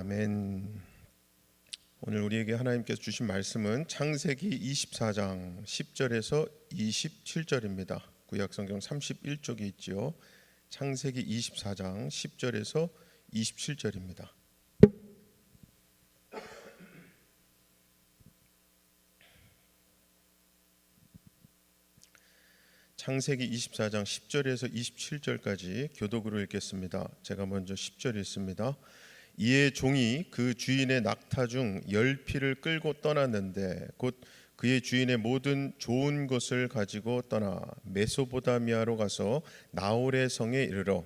아멘. 오늘 우리에게 하나님께서 주신 말씀은 창세기 24장 10절에서 27절입니다. 구약성경 31쪽에 있지요. 창세기 24장 10절에서 27절입니다. 창세기 24장 10절에서 27절까지 교독으로 읽겠습니다. 제가 먼저 10절 읽습니다. 이에 종이 그 주인의 낙타 중 10匹를 끌고 떠났는데 곧 그의 주인의 모든 좋은 것을 가지고 떠나 메소보다미아로 가서 나홀의 성에 이르러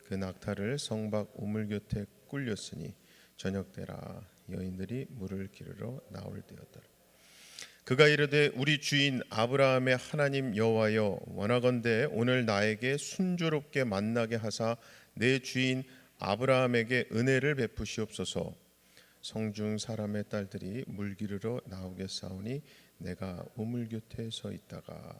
그 낙타를 성 밖 우물 곁에 꿀렸으니 저녁때라 여인들이 물을 기르러 나올 때였더라. 그가 이르되 우리 주인 아브라함의 하나님 여호와여 원하건대 오늘 나에게 순조롭게 만나게 하사 내 주인 아브라함에게 은혜를 베푸시옵소서. 성중 사람의 딸들이 물 기르러 나오겠사오니 내가 우물 곁에 서 있다가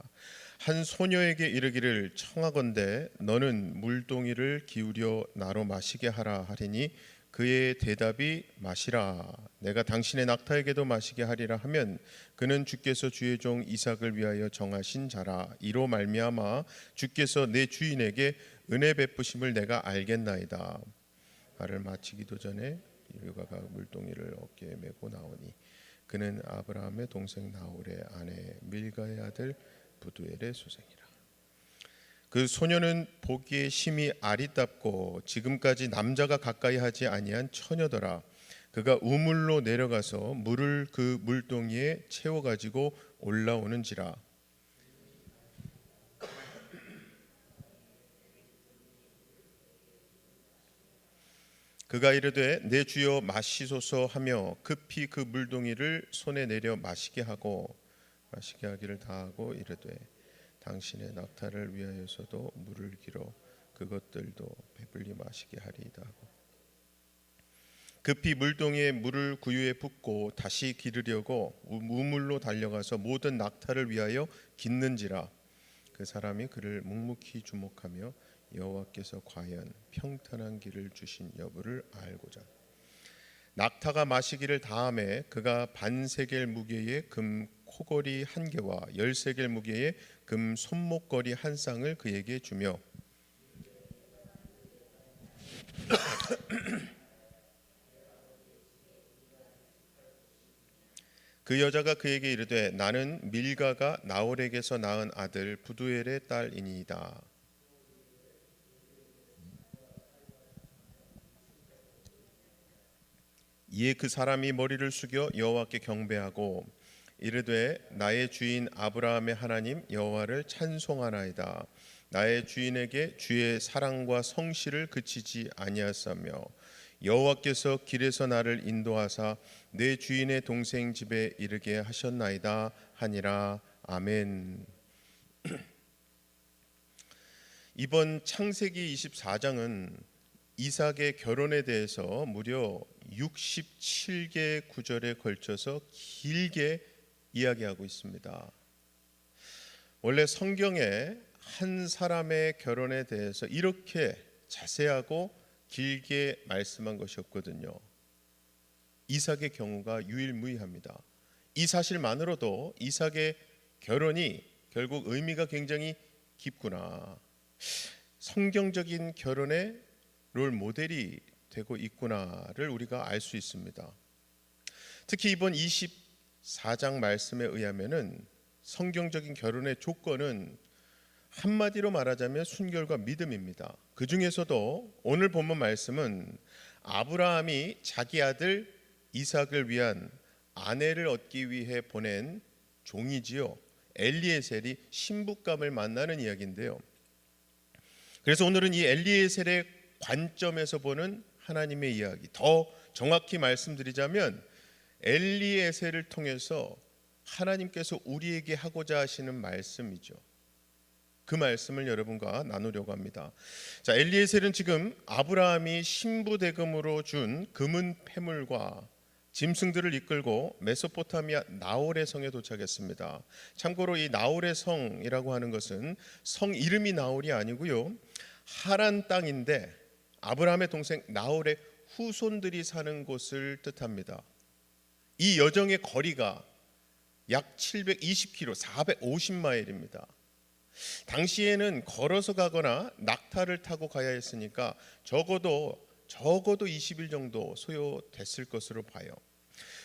한 소녀에게 이르기를 청하건대 너는 물동이를 기울여 나로 마시게 하라 하리니 그의 대답이 마시라 내가 당신의 낙타에게도 마시게 하리라 하면 그는 주께서 주의 종 이삭을 위하여 정하신 자라. 이로 말미암아 주께서 내 주인에게 은혜 베푸심을 내가 알겠나이다. 말을 마치기도 전에 르브가가 물동이를 어깨에 메고 나오니 그는 아브라함의 동생 나홀의 아내 밀가의 아들 부두엘의 소생이라. 그 소녀는 보기에 심히 아리답고 지금까지 남자가 가까이 하지 아니한 처녀더라. 그가 우물로 내려가서 물을 그 물동이에 채워 가지고 올라오는지라. 그가 이르되 내 주여 마시소서 하며 급히 그 물동이를 손에 내려 마시게 하기를 다하고 이르되 당신의 낙타를 위하여서도 물을 길어 그것들도 배불리 마시게 하리이다 하고 급히 물동이에 물을 구유에 붓고 다시 기르려고 우물로 달려가서 모든 낙타를 위하여 깃는지라. 그 사람이 그를 묵묵히 주목하며 여호와께서 과연 평탄한 길을 주신 여부를 알고자 낙타가 마시기를 다하매 그가 반세겔 무게의 금 코걸이 한 개와 10세겔 무게의 금 손목걸이 한 쌍을 그에게 주며 그 여자가 그에게 이르되 나는 밀가가 나홀에게서 낳은 아들 부두엘의 딸이니이다. 이에 그 사람이 머리를 숙여 여호와께 경배하고 이르되 나의 주인 아브라함의 하나님 여호와를 찬송하나이다. 나의 주인에게 주의 사랑과 성실을 그치지 아니하사며 여호와께서 길에서 나를 인도하사 내 주인의 동생 집에 이르게 하셨나이다 하니라. 아멘. 이번 창세기 24장은 이삭의 결혼에 대해서 무려 67개 구절에 걸쳐서 길게 이야기하고 있습니다. 원래 성경에 한 사람의 결혼에 대해서 이렇게 자세하고 길게 말씀한 것이 없거든요. 이삭의 경우가 유일무이합니다. 이 사실만으로도 이삭의 결혼이 결국 의미가 굉장히 깊구나, 성경적인 결혼의 롤 모델이 되고 있구나를 우리가 알 수 있습니다. 특히 이번 24장 말씀에 의하면은 성경적인 결혼의 조건은 한마디로 말하자면 순결과 믿음입니다. 그 중에서도 오늘 본문 말씀은 아브라함이 자기 아들 이삭을 위한 아내를 얻기 위해 보낸 종이지요. 엘리에셀이 신부감을 만나는 이야기인데요. 그래서 오늘은 이 엘리에셀의 관점에서 보는 하나님의 이야기, 더 정확히 말씀드리자면 엘리에셀을 통해서 하나님께서 우리에게 하고자 하시는 말씀이죠. 그 말씀을 여러분과 나누려고 합니다. 자, 엘리에셀은 지금 아브라함이 신부 대금으로 준 금은 패물과 짐승들을 이끌고 메소포타미아 나홀의 성에 도착했습니다. 참고로 이 나홀의 성이라고 하는 것은 성 이름이 나홀이 아니고요, 하란 땅인데 아브라함의 동생 나홀의 후손들이 사는 곳을 뜻합니다. 이 여정의 거리가 약 720km, 450마일입니다. 당시에는 걸어서 가거나 낙타를 타고 가야 했으니까 적어도 20일 정도 소요됐을 것으로 봐요.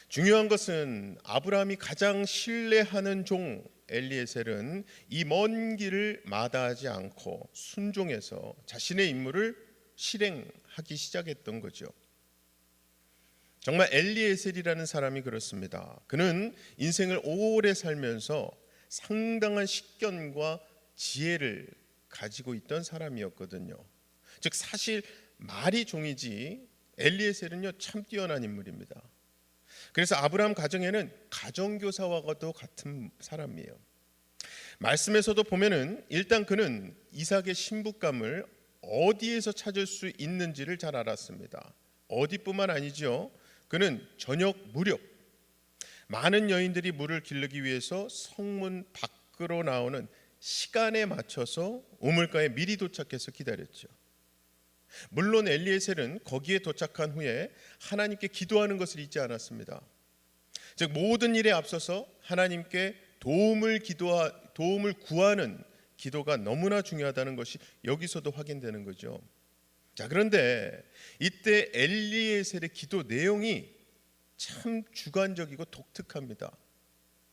중요한 것은 아브라함이 가장 신뢰하는 종 엘리에셀은 이 먼 길을 마다하지 않고 순종해서 자신의 임무를 실행하기 시작했던 거죠. 정말 엘리에셀이라는 사람이 그렇습니다. 그는 인생을 오래 살면서 상당한 식견과 지혜를 가지고 있던 사람이었거든요. 즉 사실 말이 종이지 엘리에셀은요 참 뛰어난 인물입니다. 그래서 아브라함 가정에는 가정교사와도 같은 사람이에요. 말씀에서도 보면은 일단 그는 이삭의 신부감을 어디에서 찾을 수 있는지를 잘 알았습니다. 어디뿐만 아니죠. 그는 저녁 무렵 많은 여인들이 물을 기르기 위해서 성문 밖으로 나오는 시간에 맞춰서 우물가에 미리 도착해서 기다렸죠. 물론 엘리에셀은 거기에 도착한 후에 하나님께 기도하는 것을 잊지 않았습니다. 즉 모든 일에 앞서서 하나님께 도움을 구하는 기도가 너무나 중요하다는 것이 여기서도 확인되는 거죠. 자, 그런데 이때 엘리에셀의 기도 내용이 참 주관적이고 독특합니다.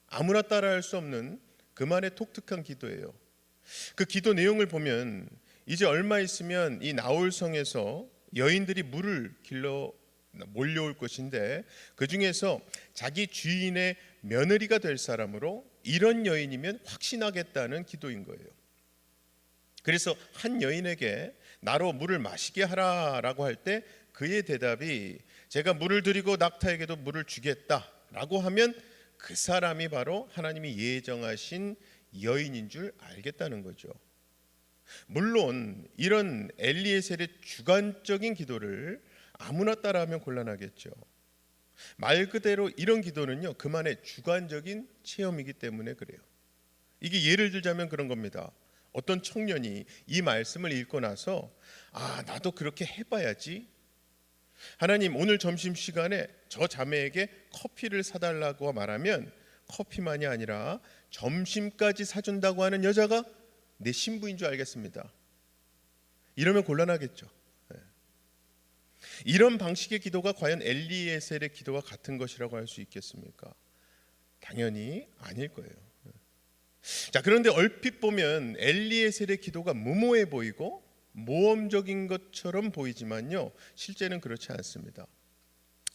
아무나 따라할 수 없는 그만의 독특한 기도예요. 그 기도 내용을 보면 이제 얼마 있으면 이 나홀성에서 여인들이 물을 길러 몰려올 것인데 그 중에서 자기 주인의 며느리가 될 사람으로 이런 여인이면 확신하겠다는 기도인 거예요. 그래서 한 여인에게 나로 물을 마시게 하라라고 할 때 그의 대답이 제가 물을 드리고 낙타에게도 물을 주겠다라고 하면 그 사람이 바로 하나님이 예정하신 여인인 줄 알겠다는 거죠. 물론 이런 엘리에셀의 주관적인 기도를 아무나 따라하면 곤란하겠죠. 말 그대로 이런 기도는요 그만의 주관적인 체험이기 때문에 그래요. 이게 예를 들자면 그런 겁니다. 어떤 청년이 이 말씀을 읽고 나서 나도 그렇게 해봐야지. 하나님 오늘 점심시간에 저 자매에게 커피를 사달라고 말하면 커피만이 아니라 점심까지 사준다고 하는 여자가 내 신부인 줄 알겠습니다. 이러면 곤란하겠죠. 이런 방식의 기도가 과연 엘리에셀의 기도와 같은 것이라고 할 수 있겠습니까? 당연히 아닐 거예요. 자, 그런데 얼핏 보면 엘리에셀의 기도가 무모해 보이고 모험적인 것처럼 보이지만요 실제는 그렇지 않습니다.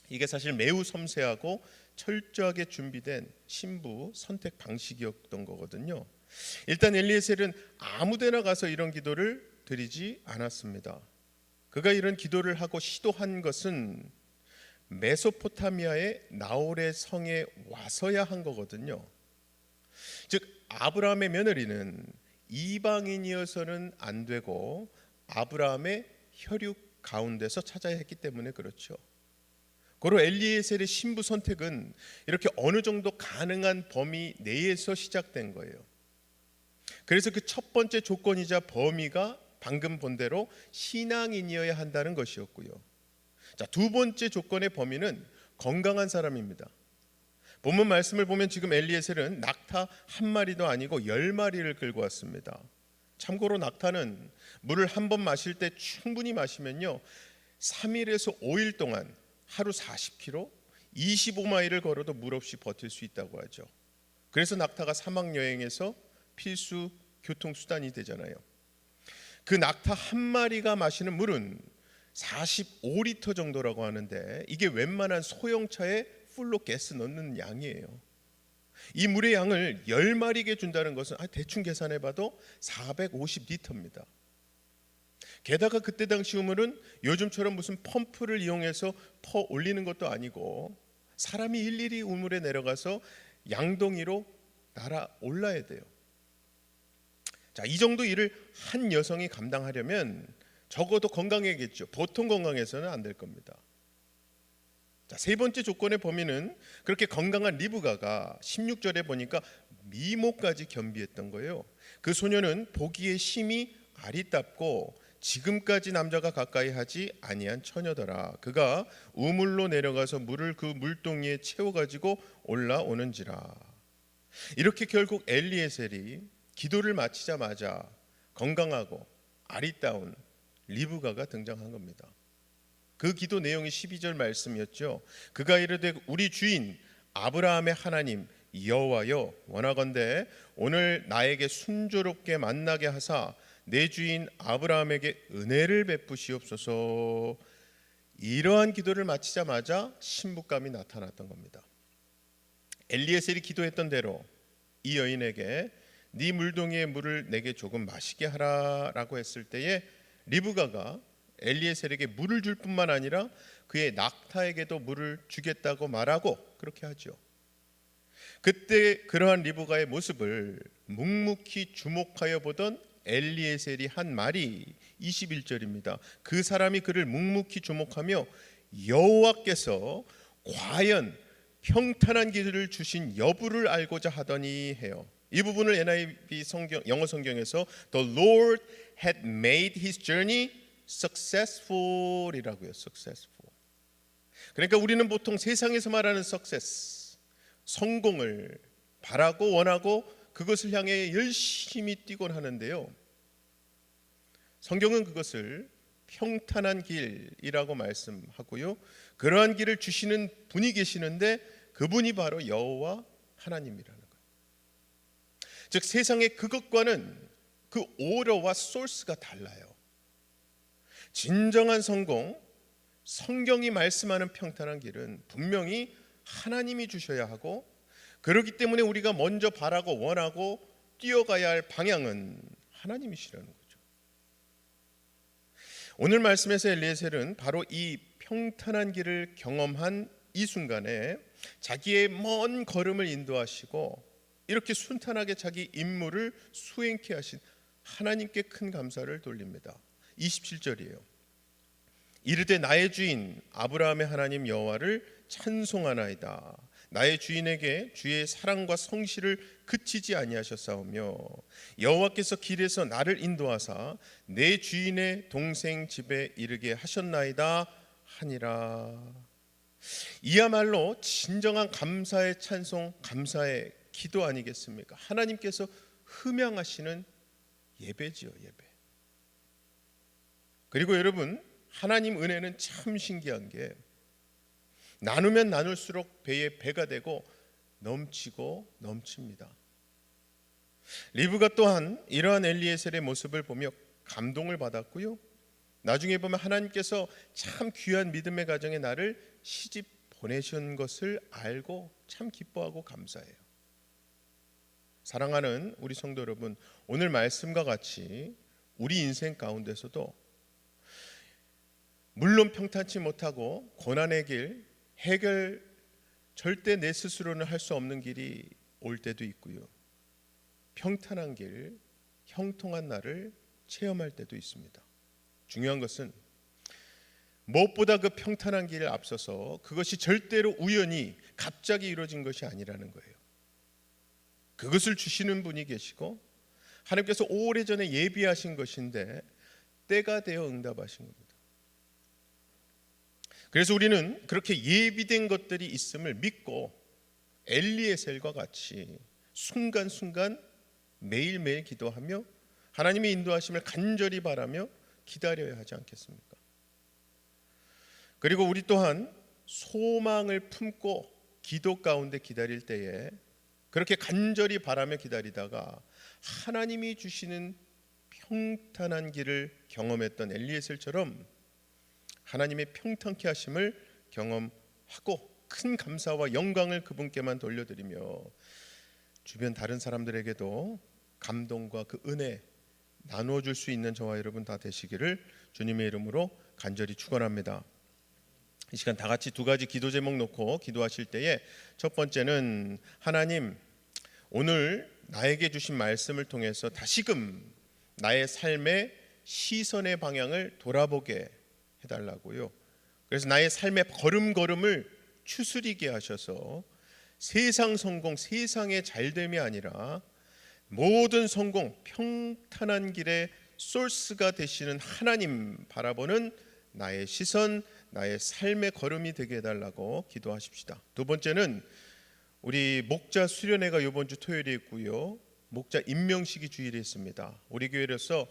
이게 사실 매우 섬세하고 철저하게 준비된 신부 선택 방식이었던 거거든요. 일단 엘리에셀은 아무데나 가서 이런 기도를 드리지 않았습니다. 그가 이런 기도를 하고 시도한 것은 메소포타미아의 나홀의 성에 와서야 한 거거든요. 즉 아브라함의 며느리는 이방인이어서는 안 되고 아브라함의 혈육 가운데서 찾아야 했기 때문에 그렇죠. 고로 엘리에셀의 신부 선택은 이렇게 어느 정도 가능한 범위 내에서 시작된 거예요. 그래서 그 첫 번째 조건이자 범위가 방금 본 대로 신앙인이어야 한다는 것이었고요. 자, 두 번째 조건의 범위는 건강한 사람입니다. 본문 말씀을 보면 지금 엘리에셀은 낙타 한 마리도 아니고 10마리를 끌고 왔습니다. 참고로 낙타는 물을 한 번 마실 때 충분히 마시면요 3일에서 5일 동안 하루 40km, 25마일을 걸어도 물 없이 버틸 수 있다고 하죠. 그래서 낙타가 사막 여행에서 필수 교통수단이 되잖아요. 그 낙타 한 마리가 마시는 물은 45리터 정도라고 하는데 이게 웬만한 소형차에 풀로 가스 넣는 양이에요. 이 물의 양을 10마리에게 준다는 것은 대충 계산해봐도 450리터입니다. 게다가 그때 당시 우물은 요즘처럼 무슨 펌프를 이용해서 퍼 올리는 것도 아니고 사람이 일일이 우물에 내려가서 양동이로 날아 올라야 돼요. 자, 이 정도 일을 한 여성이 감당하려면 적어도 건강해야겠죠. 보통 건강해서는 안 될 겁니다. 자, 세 번째 조건의 범위는 그렇게 건강한 리브가가 16절에 보니까 미모까지 겸비했던 거예요. 그 소녀는 보기에 심히 아리답고 지금까지 남자가 가까이 하지 아니한 처녀더라. 그가 우물로 내려가서 물을 그 물동이에 채워 가지고 올라오는지라. 이렇게 결국 엘리에셀이 기도를 마치자마자 건강하고 아리따운 리브가가 등장한 겁니다. 그 기도 내용이 12절 말씀이었죠. 그가 이르되 우리 주인 아브라함의 하나님 여호와여, 원하건대 오늘 나에게 순조롭게 만나게 하사 내 주인 아브라함에게 은혜를 베푸시옵소서. 이러한 기도를 마치자마자 신부감이 나타났던 겁니다. 엘리에셀이 기도했던 대로 이 여인에게 네 물동이의 물을 내게 조금 마시게 하라라고 했을 때에 리브가가 엘리에셀에게 물을 줄 뿐만 아니라 그의 낙타에게도 물을 주겠다고 말하고 그렇게 하죠. 그때 그러한 리브가의 모습을 묵묵히 주목하여 보던 엘리에셀이 한 말이 21절입니다. 그 사람이 그를 묵묵히 주목하며 여호와께서 과연 평탄한 길을 주신 여부를 알고자 하더니 해요. 이 부분을 NIV 영어 성경에서 The Lord had made his journey successful이라고요. successful. 그러니까 우리는 보통 세상에서 말하는 success, 성공을 바라고 원하고 그것을 향해 열심히 뛰곤 하는데요. 성경은 그것을 평탄한 길이라고 말씀하고요. 그러한 길을 주시는 분이 계시는데 그분이 바로 여호와 하나님이라는 거예요. 즉 세상의 그것과는 그 오러와 소스가 달라요. 진정한 성공, 성경이 말씀하는 평탄한 길은 분명히 하나님이 주셔야 하고, 그렇기 때문에 우리가 먼저 바라고 원하고 뛰어가야 할 방향은 하나님이시라는 거죠. 오늘 말씀에서 엘리에셀은 바로 이 평탄한 길을 경험한 이 순간에 자기의 먼 걸음을 인도하시고 이렇게 순탄하게 자기 임무를 수행케 하신 하나님께 큰 감사를 돌립니다. 27절이에요. 이르되 나의 주인 아브라함의 하나님 여호와를 찬송하나이다. 나의 주인에게 주의 사랑과 성실을 그치지 아니하셨사오며 여호와께서 길에서 나를 인도하사 내 주인의 동생 집에 이르게 하셨나이다 하니라. 이야말로 진정한 감사의 찬송, 감사의 기도 아니겠습니까? 하나님께서 흠양하시는 예배지요, 예배. 그리고 여러분, 하나님 은혜는 참 신기한 게 나누면 나눌수록 배에 배가 되고 넘치고 넘칩니다. 리브가 또한 이러한 엘리에셀의 모습을 보며 감동을 받았고요. 나중에 보면 하나님께서 참 귀한 믿음의 가정에 나를 시집 보내신 것을 알고 참 기뻐하고 감사해요. 사랑하는 우리 성도 여러분, 오늘 말씀과 같이 우리 인생 가운데서도 물론 평탄치 못하고 고난의 길, 해결 절대 내 스스로는 할 수 없는 길이 올 때도 있고요. 평탄한 길, 형통한 날을 체험할 때도 있습니다. 중요한 것은 무엇보다 그 평탄한 길을 앞서서 그것이 절대로 우연히 갑자기 이루어진 것이 아니라는 거예요. 그것을 주시는 분이 계시고 하나님께서 오래전에 예비하신 것인데 때가 되어 응답하신 겁니다. 그래서 우리는 그렇게 예비된 것들이 있음을 믿고 엘리에셀과 같이 순간순간 매일매일 기도하며 하나님의 인도하심을 간절히 바라며 기다려야 하지 않겠습니까? 그리고 우리 또한 소망을 품고 기도 가운데 기다릴 때에 그렇게 간절히 바라며 기다리다가 하나님이 주시는 평탄한 길을 경험했던 엘리에셀처럼 하나님의 평탄케 하심을 경험하고 큰 감사와 영광을 그분께만 돌려드리며 주변 다른 사람들에게도 감동과 그 은혜 나누어 줄 수 있는 저와 여러분 다 되시기를 주님의 이름으로 간절히 축원합니다. 이 시간 다 같이 두 가지 기도 제목 놓고 기도하실 때에 첫 번째는 하나님, 오늘 나에게 주신 말씀을 통해서 다시금 나의 삶의 시선의 방향을 돌아보게 해달라고요. 그래서 나의 삶의 걸음걸음을 추스리게 하셔서 세상 성공, 세상의 잘됨이 아니라 모든 성공, 평탄한 길에 소스가 되시는 하나님 바라보는 나의 시선, 나의 삶의 걸음이 되게 해달라고 기도하십시다. 두 번째는 우리 목자 수련회가 이번 주 토요일에 있고요, 목자 임명식이 주일에 있습니다. 우리 교회로서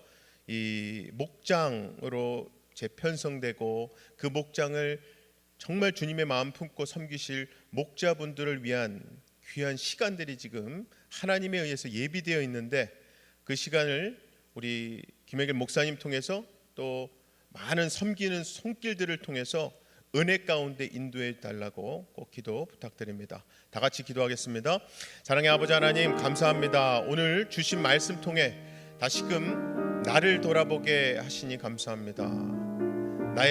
이 목장으로 재편성되고 그 목장을 정말 주님의 마음 품고 섬기실 목자분들을 위한 귀한 시간들이 지금 하나님에 의해서 예비되어 있는데, 그 시간을 우리 김혜길 목사님 통해서 또 많은 섬기는 손길들을 통해서 은혜 가운데 인도해 달라고 꼭 기도 부탁드립니다. 다 같이 기도하겠습니다. 사랑의 아버지 하나님, 감사합니다. 오늘 주신 말씀 통해 다시금 나를 돌아보게 하시니 감사합니다.